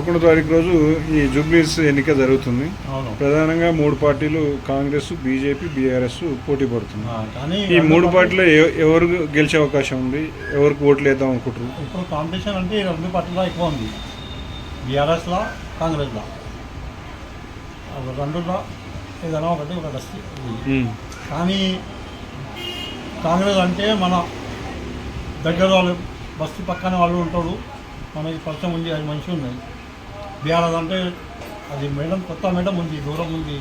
11వ తారీఖు రోజు ఈ జూబ్లీస్ ఎన్నిక జరుగుతుంది. ప్రధానంగా 3 పార్టీలు కాంగ్రెస్, బీజేపీ, బీఆర్ఎస్ పోటీ పడుతుంది. ఈ 3 పార్టీలో ఎవరు గెలిచే అవకాశం ఉంది? ఎవరికి ఓట్లు వేద్దాం అనుకుంటారు? ఇప్పుడు కాంపిటీషన్ అంటే 2 పార్టీలో ఎక్కువ ఉంది. బీఆర్ఎస్లో, కాంగ్రెస్లో, 2లో ఏదైనా ఒకటి వస్తుంది. కానీ కాంగ్రెస్ అంటే మన దగ్గర వాళ్ళు బస్తీ పక్కన వాళ్ళు ఉంటాడు, మనకి పరిచయం ఉంది, అది మంచిగా ఉన్నాయి. బీఆర్ఎస్ అంటే అది మేడం, కొత్త మేడం ఉంది, దూరం ఉంది,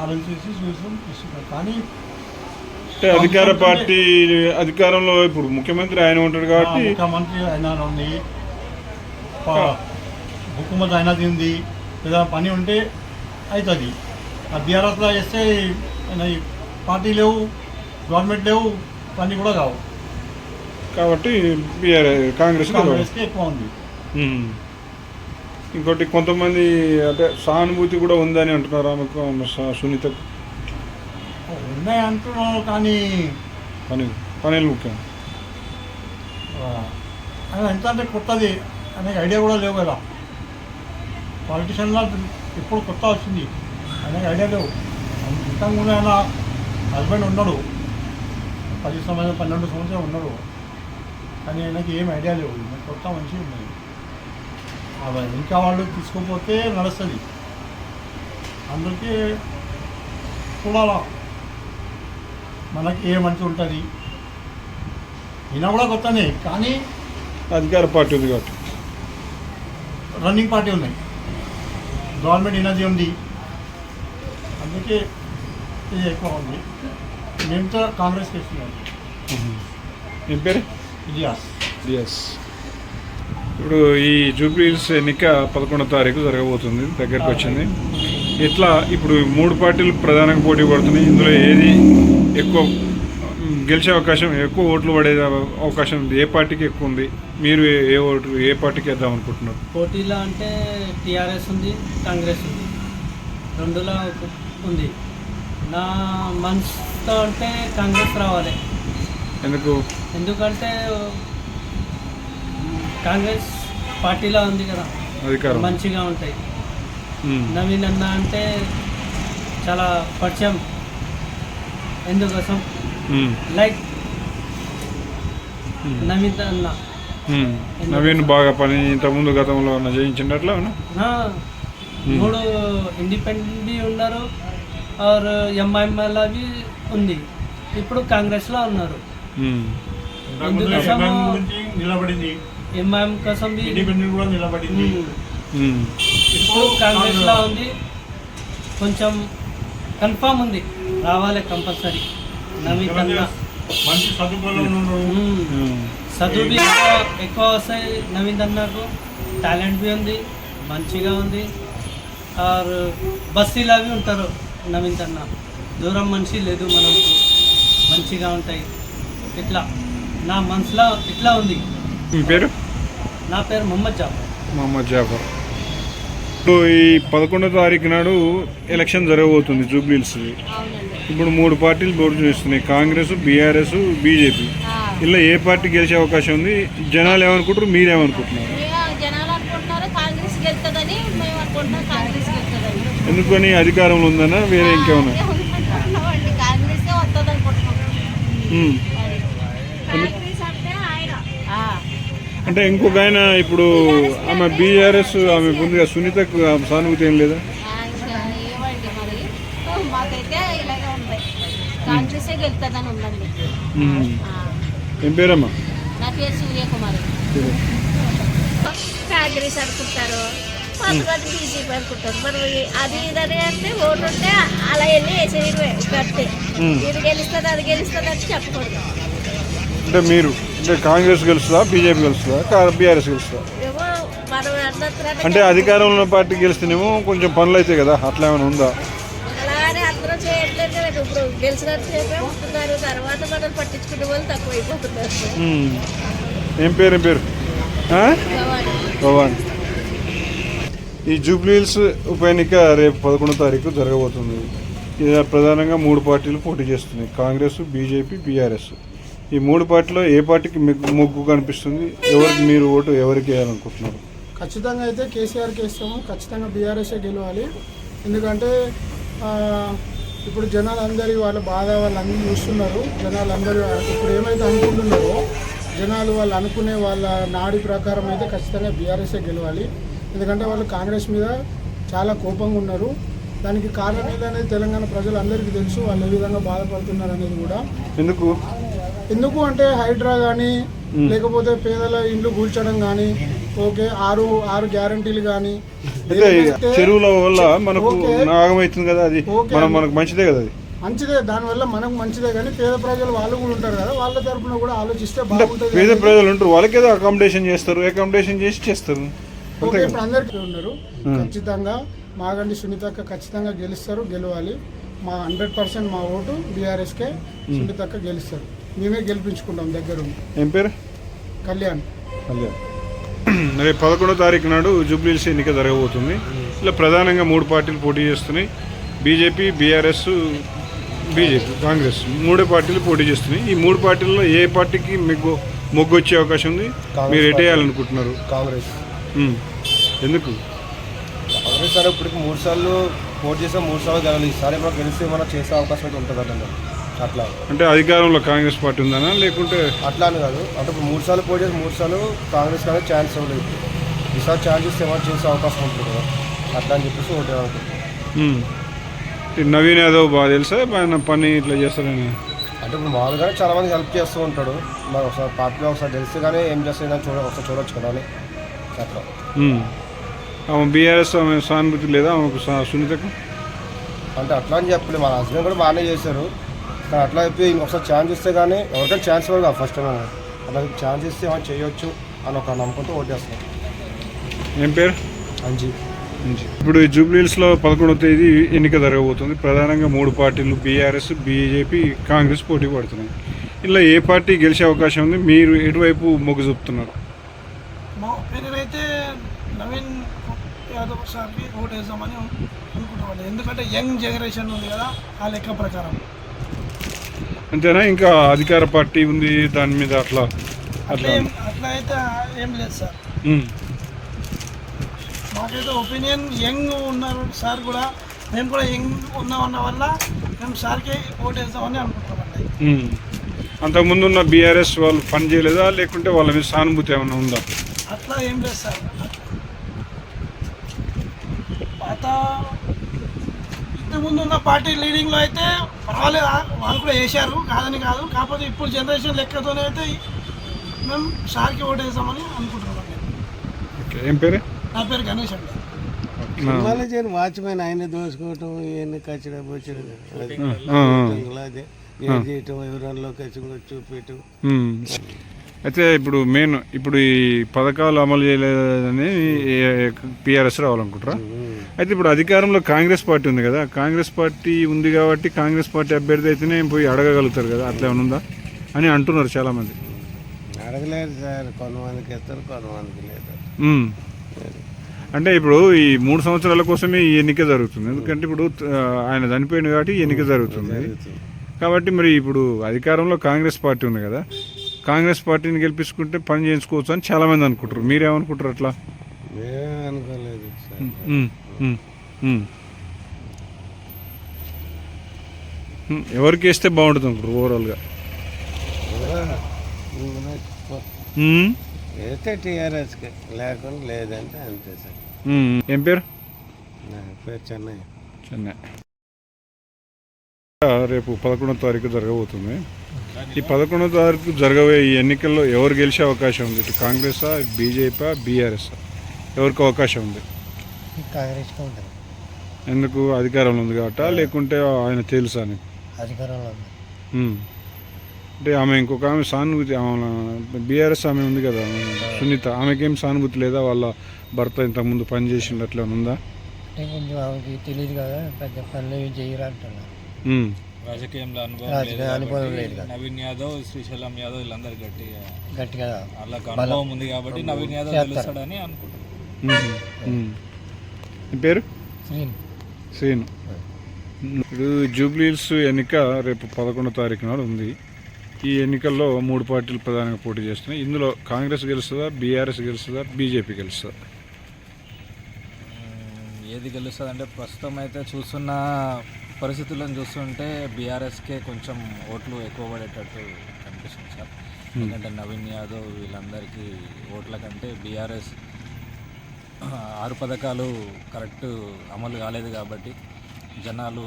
ఆలోచించి చూస్తున్నాం. కానీ అధికార పార్టీ అధికారంలో ఇప్పుడు ముఖ్యమంత్రి ఆయన ఉంటాడు కాబట్టి ముఖ్యమంత్రి ఆయన ఉంది, హుకుమత్ అయినది ఉంది, ఏదైనా పని ఉంటే అవుతుంది. ఆ బీఆర్ఎస్లో వేస్తే పార్టీ లేవు, గవర్నమెంట్ లేవు, పని కూడా కావు కాబట్టి కాంగ్రెస్కి ఎక్కువ ఉంది. ఇంకోటి కొంతమంది అంటే సానుభూతి కూడా ఉందని అంటున్నారు ఆమెకు, సునీతకు ఉన్నాయి అంటున్నారు. కానీ పనులు ముఖ్యం. ఎంత అంటే కొత్తది అనే ఐడియా కూడా లేవు కదా. పాలిటిషియన్లో ఇప్పుడు కొత్త వచ్చింది, ఆయనకి ఐడియా లేవు. ఇంతకుముందు ఆయన హస్బెండ్ ఉన్నాడు, 10 సంవత్సరాలు 12 సంవత్సరాలు ఉన్నాడు, కానీ ఆయనకి ఏం ఐడియా లేవు. కొత్త మంచిగా ఉన్నాయి. ఇంకా వాళ్ళు తీసుకోకపోతే నడుస్తుంది. అందరికీ చూడాలా మనకి ఏ మంచి ఉంటుంది. ఈయన కూడా కొత్తనే, కానీ అధికార పార్టీ ఉంది కాబట్టి రన్నింగ్ పార్టీ ఉన్నాయి, గవర్నమెంట్ ఎనర్జీ ఉంది, అందుకే ఇది ఎక్కువ ఉంది. మేంతో కాంగ్రెస్కి ఇస్తున్నాం. ఏం పేరు? ఇలియాస్. ఇప్పుడు ఈ జూబ్లీస్ ఎన్నిక 11వ తారీఖు జరగబోతుంది, దగ్గరకు వచ్చింది. ఇట్లా ఇప్పుడు 3 పార్టీలు ప్రధానంగా పోటీ పడుతున్నాయి. ఇందులో ఏది ఎక్కువ గెలిచే అవకాశం, ఎక్కువ ఓట్లు పడే అవకాశం ఉంది? ఏ పార్టీకి ఎక్కువ ఉంది? మీరు ఏ పార్టీకి వేద్దాం అనుకుంటున్నారు? పోటీలో అంటే టీఆర్ఎస్ ఉంది, కాంగ్రెస్ ఉంది, 2లో ఉంది. నా మనసుతో అంటే కాంగ్రెస్ రావాలి. ఎందుకంటే కాంగ్రెస్ పార్టీలో ఉంది కదా, అధికారం మంచిగా ఉంటాయి. నవీన్ అన్న అంటే చాలా పరిచయం, ఎందుకోసం లైక్ నవీన్ బాగా పని ఇంతకుముందు గతంలో చేయించినట్లా 3 ఇండిపెండెంట్ ఉన్నారు, ఆర్ ఎంఐఎంఎల్ అవి ఉంది. ఇప్పుడు కాంగ్రెస్లో ఉన్నారు. నిలబడింది, ఎంఐఎం కోసం ఇండిపెండెంట్ కూడా నిలబడింది. ఇప్పుడు కాంగ్రెస్లో ఉంది. కొంచెం కన్ఫామ్ ఉంది, రావాలి కంపల్సరీ. నవీన్ అన్న మంచి చదువు ఎక్కువ వస్తాయి. నవీన్ అన్నకు టాలెంట్ బి ఉంది, మంచిగా ఉంది. ఆర్ బస్తీలు అవి ఉంటారు. నవీన్ అన్న దూరం మనిషి లేదు, మనం మంచిగా ఉంటాయి. ఇట్లా నా మనసులో ఇట్లా ఉంది. మీ పేరు? నా పేరు మొహమ్మద్ జాఫర్. ఇప్పుడు ఈ 11వ తారీఖు నాడు ఎలక్షన్ జరగబోతుంది జూబ్లీస్. ఇప్పుడు 3 పార్టీలు పోటీ చేస్తున్నాయి, కాంగ్రెస్, బీఆర్ఎస్, బీజేపీ. ఇలా ఏ పార్టీ గెలిచే అవకాశం ఉంది? జనాలు ఏమనుకుంటారు, మీరేమనుకుంటున్నారు? ఎందుకని? అధికారంలో ఉందన్నా వేరే ఇంకేమన్నా? అంటే ఇంకొక ఆయన ఇప్పుడు ఆమె బీఆర్ఎస్, ఆమె ముందుగా సునీతకు సానుభూతి ఏం లేదా? ఏం పేరమ్మా? నా పేరు సూర్యకుమారి. కాంగ్రెస్ అనుకుంటారు, కొంతమంది బీజేపీ అనుకుంటారు. మరి అది ఇదని అంటే ఓటు ఉంటే అలా వెళ్ళి వేసేయడమే కట్టే. ఇది గెలుస్తుంది, అది గెలుస్తుంది అని చెప్పకూడదు. అంటే మీరు అంటే కాంగ్రెస్ గెలుస్తుందా, బీజేపీ గెలుస్తుందా, బీఆర్ఎస్ గెలుస్తుందా? ఏమో మనం అంటే అధికారంలో ఉన్న పార్టీ గెలిస్తేనేమో కొంచెం పనులు అవుతాయి కదా, అట్లా ఏమైనా ఉందా? అలానే అందరూ చేయట్లేదు కదా. ఇప్పుడు గెలిచినట్టు చెప్పే ఉంటున్నారు, తర్వాత మనం పట్టించుకునే వాళ్ళు తక్కువ అయిపోతున్నారు. ఏం పేరు? భవాని. ఈ జూబ్లీహిల్స్ ఉప ఎన్నిక రేపు 11వ తారీఖు జరగబోతుంది. ఇది ప్రధానంగా 3 పార్టీలు పోటీ చేస్తున్నాయి, కాంగ్రెస్, బీజేపీ, బీఆర్ఎస్. ఈ మూడు పార్టీలో ఏ పార్టీకి మీకు మొగ్గు కనిపిస్తుంది? ఎవరికి మీరు ఓటు ఎవరికి వేయాలనుకుంటున్నారు? ఖచ్చితంగా అయితే కేసీఆర్కి ఇస్తాము. ఖచ్చితంగా బీఆర్ఎస్ఏ గెలవాలి. ఎందుకంటే ఇప్పుడు జనాలందరి వాళ్ళ బాధ వాళ్ళందరూ చూస్తున్నారు. జనాలందరూ ఇప్పుడు ఏమైతే అనుకుంటున్నారో జనాలు వాళ్ళు అనుకునే వాళ్ళ నాడి ప్రకారం అయితే ఖచ్చితంగా బీఆర్ఎస్ఏ గెలవాలి. ఎందుకంటే వాళ్ళు కాంగ్రెస్ మీద చాలా కోపంగా ఉన్నారు. దానికి కారణం ఏదనేది తెలంగాణ ప్రజలందరికీ తెలుసు. వాళ్ళు ఏ విధంగా బాధపడుతున్నారు అనేది కూడా. ఎందుకు అంటే హైడ్రా కానీ లేకపోతే పేదల ఇండ్లు కూల్చడం కానీ, ఓకే ఆరు గ్యారంటీలు కానీ, చెరువుల వల్ల మనకు నాగమవుతుంది కదా, అది మనకు మంచిదే కదా. అది మంచిదే, దానివల్ల మనకు మంచిదే. కానీ పేద ప్రజలు వాళ్ళు కూడా ఉంటారు కదా, వాళ్ళ తరఫున కూడా ఆలోచిస్తే బాగుంటుంది. పేద ప్రజలు ఉంటారు, వాళ్ళకేదో అకామిడేషన్ చేస్తారు, అకామిడేషన్ చేసి చేస్తారు. ఓకే, ఇప్పుడు అందరికీ ఉన్నారు. ఖచ్చితంగా మాగంటి సునీతక్క ఖచ్చితంగా గెలవాలి. మా 100% మా ఓటు బీఆర్ఎస్కే. సునీతక్క గెలుస్తారు. మేమే గెలిపించుకుంటాం దగ్గర. ఏం పేరు? కళ్యాణ్. రేపు 11వ తారీఖు నాడు జూబ్లీహిల్స్ ఎన్నిక జరగబోతుంది. ఇలా ప్రధానంగా 3 పార్టీలు పోటీ చేస్తున్నాయి. బీజేపీ, బీఆర్ఎస్, కాంగ్రెస్ 3 పార్టీలు పోటీ చేస్తున్నాయి. ఈ 3 పార్టీల్లో ఏ పార్టీకి మీకు మొగ్గు వచ్చే అవకాశం ఉంది? మీరు ఎటు వేయాలనుకుంటున్నారు? కాంగ్రెస్. ఎందుకు? కాంగ్రెస్ సార్ ఇప్పటికి 3 సార్లు పోటీ చేసాం, 3 సార్లు గెలవాలి. ఈసారి మనం గెలిస్తే మనం చేసే అవకాశం అయితే ఉంటుంది అట్లా. అంటే అధికారంలో కాంగ్రెస్ పార్టీ ఉందనా లేకుంటే? అట్లా అని కాదు. అంటే ఇప్పుడు 3 సార్లు పోటీ చేసి 3 సార్లు కాంగ్రెస్ కానీ ఛాన్స్ ఇవ్వలేదు. ఈసారి ఛాన్స్ ఇస్తే ఏమైనా చేసే అవకాశం ఉంటుంది కదా, అట్లా అని చెప్పేసి ఓటే అనుకుంటున్నాం. నవీన్ యాదవ్ బాగా తెలుసా పని ఇట్లా చేస్తారని? అంటే ఇప్పుడు మామూలుగానే చాలా మంది హెల్ప్ చేస్తూ ఉంటాడు. మరి ఒకసారి పార్టీలో ఒకసారి తెలిస్తే కానీ ఏం చేస్తుందని ఒకసారి చూడొచ్చు కదా అని అట్లా. ఆమె బీఆర్ఎస్ ఆమె సానుభూతి లేదా ఆమెకు సునీతకు? అంటే అట్లా అని చెప్పలేదు. మా హస్బెండ్ కూడా బాగానే చేశారు. కానీ అట్లా చెప్పి ఇంకొకసారి ఛాన్స్ ఇస్తే కానీ ఎవరికైనా ఛాన్స్ ఇవ్వాలి కదా ఫస్ట్ టైం. అట్లా ఛాన్స్ ఇస్తే ఏమైనా చేయొచ్చు అని ఒక నమ్మకంతో ఓటేస్తున్నాం. ఏం పేరు? అంజీ. ఇప్పుడు జూబ్లీహిల్స్లో 11వ తేదీ ఎన్నిక జరగబోతుంది. ప్రధానంగా 3 పార్టీలు బీఆర్ఎస్, బీజేపీ, కాంగ్రెస్ పోటీ పడుతున్నాయి. ఇలా ఏ పార్టీ గెలిచే అవకాశం ఉంది? మీరు ఎటువైపు మొగ్గు చూపుతున్నారు? మా ఒపీనియన్ అయితే నవీన్ యాదవ్ సార్కి ఓటు వేద్దామని అనుకుంటున్నాను. ఎందుకంటే యంగ్ జనరేషన్ ఉంది కదా, ఆ లెక్క ప్రకారం. అంతేనా? ఇంకా అధికార పార్టీ ఉంది దాని మీద అట్లా అట్లా అయితే ఏం లేదు సార్. మాకైతే ఒపీనియన్ యంగ్ ఉన్నారు సార్ కూడా. మేము కూడా యంగ్ ఉన్నామన్న వల్ల మేము సార్కి ఓటు వేద్దామని అనుకుంటున్నామండి. అంతకుముందు ఉన్న బీఆర్ఎస్ వాళ్ళు పని చేయలేదా లేకుంటే వాళ్ళ మీద సానుభూతి ఏమైనా ఉందా? అట్లా ఏం లేదు సార్. పాత ఇంతకుముందు ఉన్న పార్టీ లీడింగ్లో అయితే పర్వాలేదు, వాళ్ళు కూడా వేశారు, కాదని కాదు. కాకపోతే ఇప్పుడు జనరేషన్ లెక్కతోనే అయితే మేము సార్కి ఓటు వేసామని అనుకుంటున్నామండి. ఏం పేరు? నా పేరు గణేష్ అండి. మళ్ళీ చేయను వాచ్మెన్ ఆయన దోసుకోవటం ఇవన్నీ కచ్చడం వచ్చడం అదే ఏం చేయటం ఎవరిలో ఖచ్చితంగా చూపించటం. అయితే ఇప్పుడు ఈ పథకాలు అమలు చేయలేదని పిఆర్ఎస్ రావాలనుకుంటారా? అయితే ఇప్పుడు అధికారంలో కాంగ్రెస్ పార్టీ ఉంది కదా, కాంగ్రెస్ పార్టీ ఉంది కాబట్టి కాంగ్రెస్ పార్టీ అభ్యర్థి అయితేనే పోయి అడగగలుగుతారు కదా, అట్లా ఏమైనా ఉందా అని అంటున్నారు చాలామంది. అడగలేదు సార్, కొంతమందికి ఇస్తారు కొంతమందికి లేదు. అంటే ఇప్పుడు ఈ 3 సంవత్సరాల కోసమే ఈ ఎన్నిక జరుగుతుంది. ఎందుకంటే ఇప్పుడు ఆయన చనిపోయింది కాబట్టి ఎన్నిక జరుగుతుంది కాబట్టి మరి ఇప్పుడు అధికారంలో కాంగ్రెస్ పార్టీ ఉంది కదా, కాంగ్రెస్ పార్టీని గెలిపించుకుంటే పని చేయించుకోవచ్చు అని చాలామంది అనుకుంటారు. మీరేమనుకుంటారు అట్లా? అనుకోలేదు ఎవరికి వేస్తే బాగుంటుంది అనుకుంటారు ఓవరాల్గా? అయితే టీఆర్ఎస్కి, లేకుండా లేదంటే అంతే సార్. ఏం పేరు? నా పేరు చెన్నై. రేపు 11వ తారీఖు జరగబోతుంది. ఈ 11వ తారీఖు జరగబోయే ఈ ఎన్నికల్లో ఎవరు గెలిచే అవకాశం ఉంది? ఇటు కాంగ్రెసా, బీజేపీ, బీఆర్ఎస్ ఎవరికి అవకాశం ఉంది? కాంగ్రెస్కి ఉంటుంది. ఎందుకు? అధికారంలో ఉంది కాబట్టి లేకుంటే ఆయన తెలుసా అని? అధికారంలో ఉంది. అంటే ఆమె ఇంకొక ఆమె సానుభూతి, బీఆర్ఎస్ ఆమె ఉంది కదా సునీత, ఆమెకేం సానుభూతి లేదా? వాళ్ళ భర్త ఇంతకుముందు పని చేసిండు అట్లా ఉందా? కొంచెం ఆమెకి తెలియదు కదా, పెద్ద పనులు ఏం చేయరు అంటున్నారు. రాజకీయంలో అనుభవం లేదు. నవీన్ యాదవ్, శ్రీశైలం యాదవ్ వీళ్ళందరూ గట్టిగా వాళ్ళకి అనుభవం ఉంది కాబట్టి నవీన్ యాదవ్ గెలుస్తాడని అనుకుంటున్నాను. పేరు? శ్రీను. ఇప్పుడు జూబ్లీహిల్స్ ఎన్నిక రేపు 11వ తారీఖు నాడు ఉంది. ఈ ఎన్నికల్లో 3 పార్టీలు ప్రధానంగా పోటీ చేస్తున్నాయి. ఇందులో కాంగ్రెస్ గెలుస్తుందా, బీఆర్ఎస్ గెలుస్తుందా, బీజేపీ గెలుస్తుందా? ఏది గెలుస్తుంది అంటే ప్రస్తుతం అయితే చూస్తున్న పరిస్థితులను చూస్తుంటే బీఆర్ఎస్కే కొంచెం ఓట్లు ఎక్కువ పడేటట్టు కనిపిస్తుంది సార్. ఎందుకంటే నవీన్ యాదవ్ వీళ్ళందరికీ ఓట్ల కంటే బీఆర్ఎస్ 6 పథకాలు కరెక్ట్ అమలు కాలేదు కాబట్టి జనాలు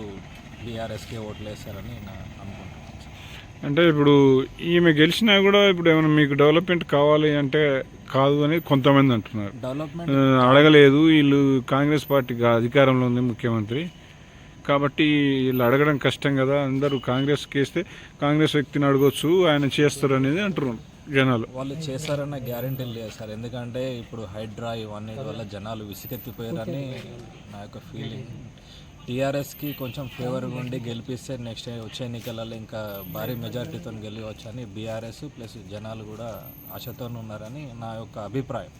బీఆర్ఎస్కే ఓట్లు వేస్తారని అనుకుంటున్నాను. అంటే ఇప్పుడు ఈమె గెలిచినా కూడా ఇప్పుడు ఏమైనా మీకు డెవలప్మెంట్ కావాలి అంటే కాదు అని కొంతమంది అంటున్నారు. డెవలప్మెంట్ అడగలేదు, వీళ్ళు కాంగ్రెస్ పార్టీ అధికారంలో ఉంది ముఖ్యమంత్రి కాబట్టి వీళ్ళు అడగడం కష్టం కదా, అందరూ కాంగ్రెస్కి వేస్తే కాంగ్రెస్ వ్యక్తిని అడగొచ్చు, ఆయన చేస్తారు అనేది అంటున్నారు జనాలు. వాళ్ళు చేస్తారన్న గ్యారెంటీ లేదు సార్. ఎందుకంటే ఇప్పుడు హైడ్రా ఇవన్నీ వల్ల జనాలు విసిగెత్తిపోయారని నా యొక్క ఫీలింగ్. టీఆర్ఎస్కి కొంచెం ఫేవర్గా ఉండి గెలిపిస్తే నెక్స్ట్ వచ్చే ఎన్నికలలో ఇంకా భారీ మెజారిటీతో గెలవచ్చు అని బీఆర్ఎస్ ప్లస్ జనాలు కూడా ఆశతో ఉన్నారని నా యొక్క అభిప్రాయం.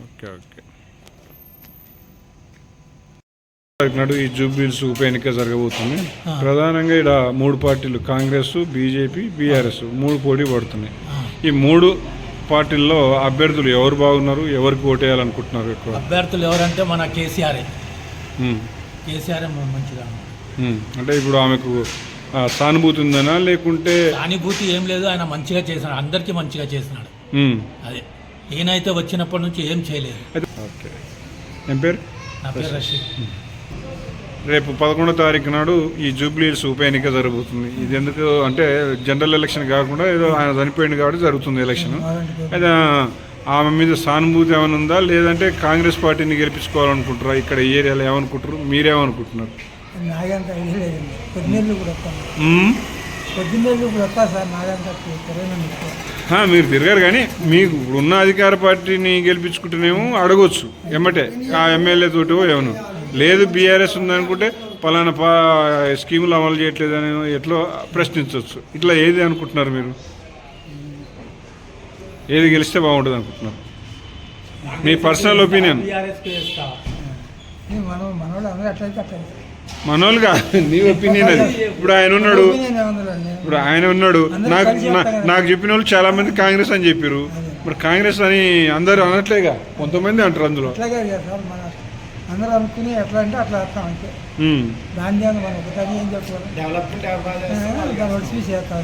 Okay okay. నాడు ఈ జూబ్లీహిల్స్ ఉప ఎన్నిక జరగబోతుంది. ప్రధానంగా ఇక్కడ 3 పార్టీలు కాంగ్రెస్, బీజేపీ, బీఆర్ఎస్ 3 పోటీ పడుతున్నాయి. ఈ 3 పార్టీల్లో అభ్యర్థులు ఎవరు బాగున్నారు, ఎవరికి ఓటేయాలనుకుంటున్నారు ఎక్కువ? అభ్యర్థులు ఎవరంటే మన కేసీఆర్ మంచిగా అంటే ఇప్పుడు ఆమెకు సానుభూతి ఉందనా లేకుంటే? సానుభూతి ఏం లేదు, ఆయన మంచిగా చేసినాడు, అందరికీ మంచిగా చేసినాడు. అదే ఈయనైతే వచ్చినప్పటి నుంచి ఏం చేయలేదు. ఓకే. ఏం పేరు? నా పేరు రషీద్. రేపు 11వ తారీఖు నాడు ఈ జూబ్లీహిల్స్ ఉప ఎన్నిక జరుగుతుంది. ఇది ఎందుకు అంటే జనరల్ ఎలక్షన్ కాకుండా ఏదో ఆయన చనిపోయింది కాబట్టి జరుగుతుంది ఎలక్షన్. అయితే ఆమె మీద సానుభూతి ఏమైనా ఉందా, లేదంటే కాంగ్రెస్ పార్టీని గెలిపించుకోవాలనుకుంటారా? ఇక్కడ ఈ ఏరియాలో ఏమనుకుంటారు, మీరేమనుకుంటున్నారు? నాగంత ఐడియా లేదండి. పొద్దున్నెళ్ళు కూడా వస్తాను, సార్. నాగంత మీరు తిరగారు కానీ మీకు ఉన్న అధికార పార్టీని గెలిపించుకుంటేనేమో అడగొచ్చు ఎమ్మటే ఆ ఎమ్మెల్యే తోటో ఏమన్నా. లేదు బీఆర్ఎస్ ఉందనుకుంటే పలానా స్కీములు అమలు చేయట్లేదని ఎట్లా ప్రశ్నించవచ్చు. ఇట్లా ఏది అనుకుంటున్నారు మీరు? ఏది గెలిస్తే బాగుంటుంది అనుకుంటున్నారు? మీ పర్సనల్ ఒపీనియన్. మనోళ్ళుగా నీ ఒపీనియన్ అది. ఇప్పుడు ఆయన ఉన్నాడు, నాకు చెప్పిన వాళ్ళు చాలా మంది కాంగ్రెస్ అని చెప్పారు. మరి కాంగ్రెస్ అని అందరూ అనట్లేగా, కొంతమంది అంటారు అందులో. అందరూ అనుకుని ఎట్లా అంటే అట్లా వస్తాం అంతే. దాన్ని మనం ఒకటి ఏం చెప్పాలి, డెవలప్మెంట్ చేస్తాం.